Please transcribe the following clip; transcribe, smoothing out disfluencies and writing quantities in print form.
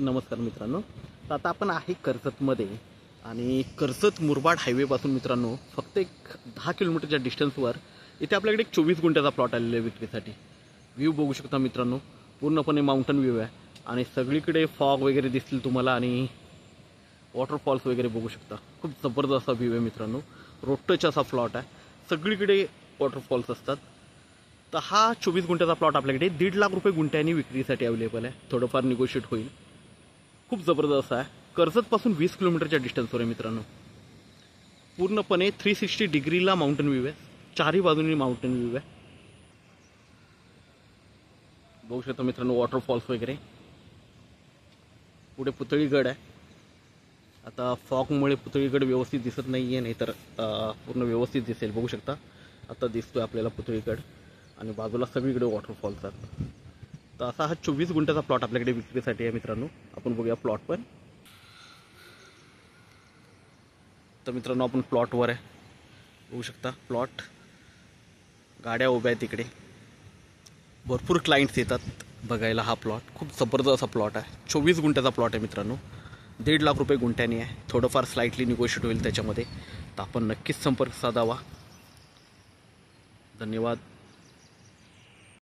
नमस्कार मित्रांनो. तर आता आपण आहे कर्जतमध्ये आणि कर्जत मुरबाड हायवेपासून मित्रांनो फक्त एक 10 किलोमीटरच्या डिस्टन्सवर इथे आपल्याकडे एक 24 गुंठ्याचा प्लॉट आलेला आहे विक्रीसाठी. व्ह्यू बघू शकता मित्रांनो, पूर्णपणे माउंटन व्ह्यू आहे आणि सगळीकडे फॉग वगैरे दिसतील तुम्हाला आणि वॉटरफॉल्स वगैरे बघू शकता. खूप जबरदस्त असा व्ह्यू आहे मित्रांनो. रोड टच असा प्लॉट आहे, सगळीकडे वॉटरफॉल्स असतात. तर हा 24 गुंठ्याचा प्लॉट आपल्याकडे 1.5 लाख रुपये गुंठ्यानी विक्रीसाठी अवेलेबल आहे. थोडंफार निगोशिएट होईल. खूप जबरदस्त आहे. कर्जतपासून 20 किलोमीटरच्या डिस्टन्सवर आहे मित्रांनो. पूर्णपणे 360 डिग्रीला माउंटन व्ह्यू आहे, चारही बाजूंनी माउंटन व्ह्यू आहे. बघू शकता मित्रांनो वॉटरफॉल्स वगैरे. पुढे पुतळीगड आहे. आता फॉगमुळे पुतळीगड व्यवस्थित दिसत नाही आहे, नाहीतर पूर्ण व्यवस्थित दिसेल. बघू शकता आता दिसतोय आपल्याला पुतळीगड आणि बाजूला सगळीकडे वॉटरफॉल्स आहेत. तर असा हा 24 गुंठ्याचा प्लॉट आपल्याकडे विक्रीसाठी आहे मित्रांनो. आपण बघूया प्लॉट पण. तर मित्रांनो आपण प्लॉटवर आहे, बघू शकता प्लॉट. गाड्या उभ्या आहेत तिकडे, भरपूर क्लायंट्स येतात बघायला हा प्लॉट. खूप जबरदस्त असा प्लॉट आहे. 24 गुंठ्याचा प्लॉट आहे मित्रांनो. 1.5 लाख रुपये गुंठ्याने आहे. थोडंफार स्लाइटली निगोशिएट होईल त्याच्यामध्ये. तर आपण नक्कीच संपर्क साधावा. धन्यवाद.